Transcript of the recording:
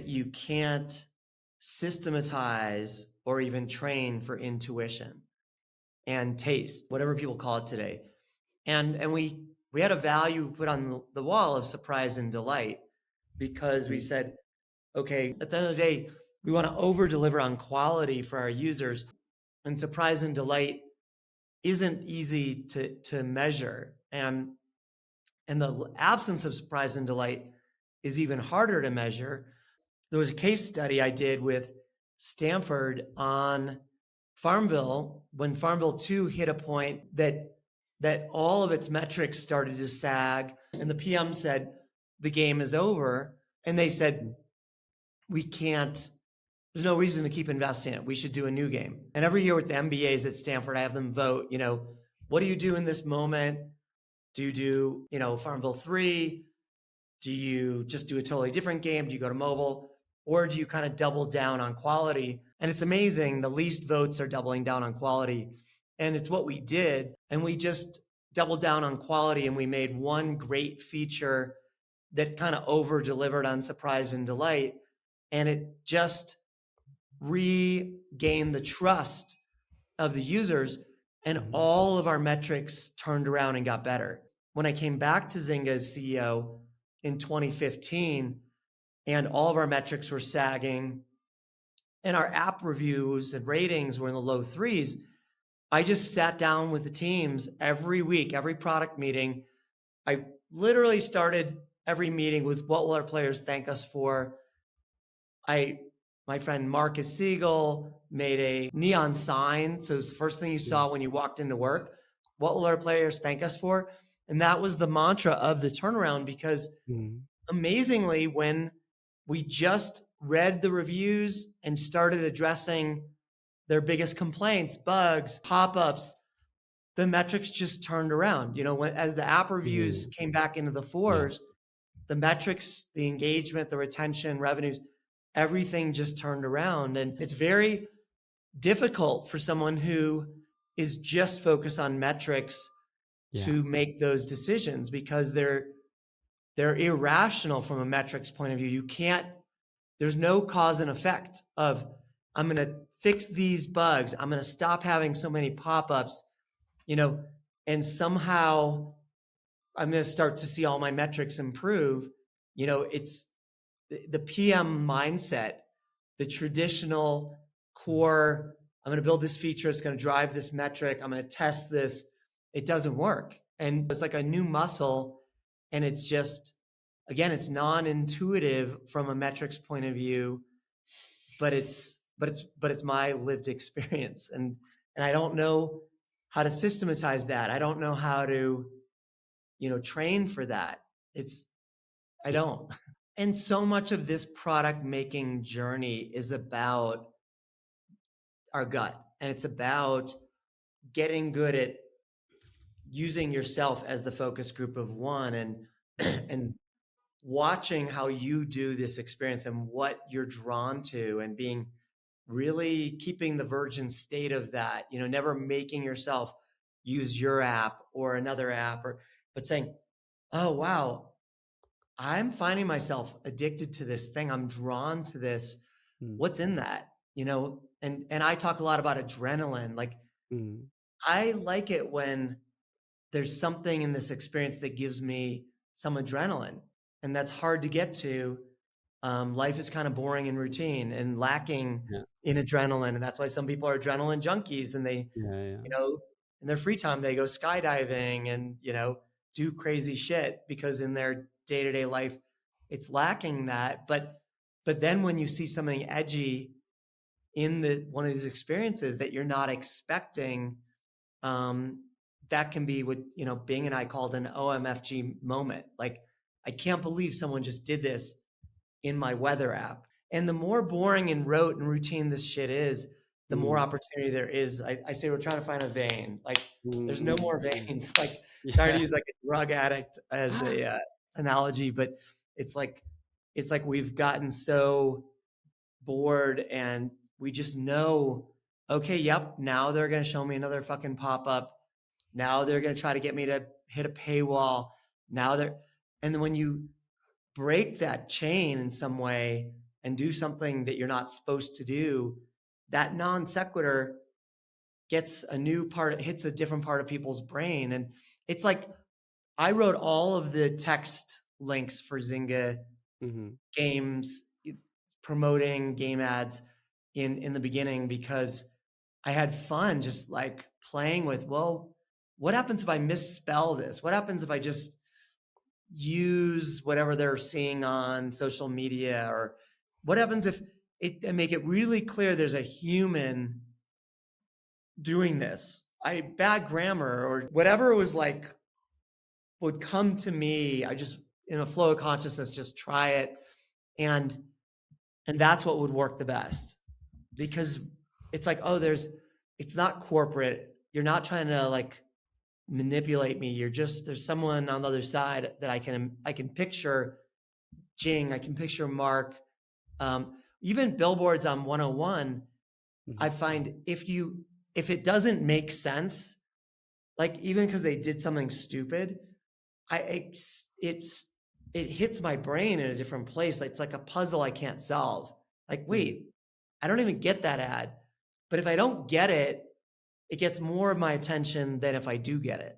You can't systematize or even train for intuition and taste, whatever people call it today. And we had a value put on the wall of surprise and delight, because we said, okay, at the end of the day, we want to over deliver on quality for our users, and surprise and delight isn't easy to measure. And the absence of surprise and delight is even harder to measure. There was a case study I did with Stanford on Farmville, when Farmville 2 hit a point that all of its metrics started to sag, and the PM said, the game is over. And they said, we can't, there's no reason to keep investing in it. We should do a new game. And every year with the MBAs at Stanford, I have them vote, what do you do in this moment? Do you do, Farmville 3? Do you just do a totally different game? Do you go to mobile? Or do you kind of double down on quality? And it's amazing. The least votes are doubling down on quality. And it's what we did. And we just doubled down on quality, and we made one great feature that kind of over delivered on surprise and delight. And it just regained the trust of the users, and all of our metrics turned around and got better. When I came back to Zynga as CEO in 2015, and all of our metrics were sagging, and our app reviews and ratings were in the low 3s, I just sat down with the teams every week, every product meeting. I literally started every meeting with, what will our players thank us for? My friend Marcus Siegel made a neon sign. So it was the first thing you saw when you walked into work. What will our players thank us for? And that was the mantra of the turnaround, because amazingly, when we just read the reviews and started addressing their biggest complaints, bugs, pop-ups, the metrics just turned around. As the app reviews came back into the 4s, the metrics, the engagement, the retention, revenues, everything just turned around. And it's very difficult for someone who is just focused on metrics to make those decisions, because they're irrational from a metrics point of view. There's no cause and effect of, I'm going to fix these bugs, I'm going to stop having so many pop-ups, and somehow I'm going to start to see all my metrics improve. It's the PM mindset, the traditional core, I'm going to build this feature, it's going to drive this metric, I'm going to test this. It doesn't work. And it's like a new muscle, and it's just, again, it's non-intuitive from a metrics point of view, but it's my lived experience. And I don't know how to systematize that. I don't know how to, train for that. I don't. And so much of this product making journey is about our gut, and it's about getting good at using yourself as the focus group of one, and watching how you do this experience and what you're drawn to, and being really keeping the virgin state of that, never making yourself use your app or another app, but saying, oh, wow, I'm finding myself addicted to this thing. I'm drawn to this. What's in that? And I talk a lot about adrenaline. Like, I like it when there's something in this experience that gives me some adrenaline, and that's hard to get to. Life is kind of boring and routine and lacking in adrenaline. And that's why some people are adrenaline junkies, and they, in their free time, they go skydiving and, do crazy shit, because in their day-to-day life, it's lacking that. But then when you see something edgy in one of these experiences that you're not expecting, that can be what, Bing and I called an OMFG moment. Like, I can't believe someone just did this in my weather app. And the more boring and rote and routine this shit is, the more opportunity there is. I say we're trying to find a vein. Like, there's no more veins. Like, sorry to use like a drug addict as a analogy, but it's like we've gotten so bored, and we just know, okay, yep, now they're going to show me another fucking pop-up. Now they're going to try to get me to hit a paywall. And then when you break that chain in some way, and do something that you're not supposed to do, that non sequitur gets a new part, hits a different part of people's brain. And it's like, I wrote all of the text links for Zynga games, promoting game ads in the beginning, because I had fun just like playing with, well, what happens if I misspell this? What happens if I just use whatever they're seeing on social media? Or what happens if and make it really clear there's a human doing this? Bad grammar or whatever was like would come to me. I just, in a flow of consciousness, just try it. And that's what would work the best, because it's like, oh, it's not corporate. You're not trying to like manipulate me. There's someone on the other side that I can picture Jing. I can picture Mark. Even billboards on 101, I find if it doesn't make sense, like even because they did something stupid, it hits my brain in a different place. It's like a puzzle I can't solve. Like, wait, I don't even get that ad. But if I don't get it, it gets more of my attention than if I do get it.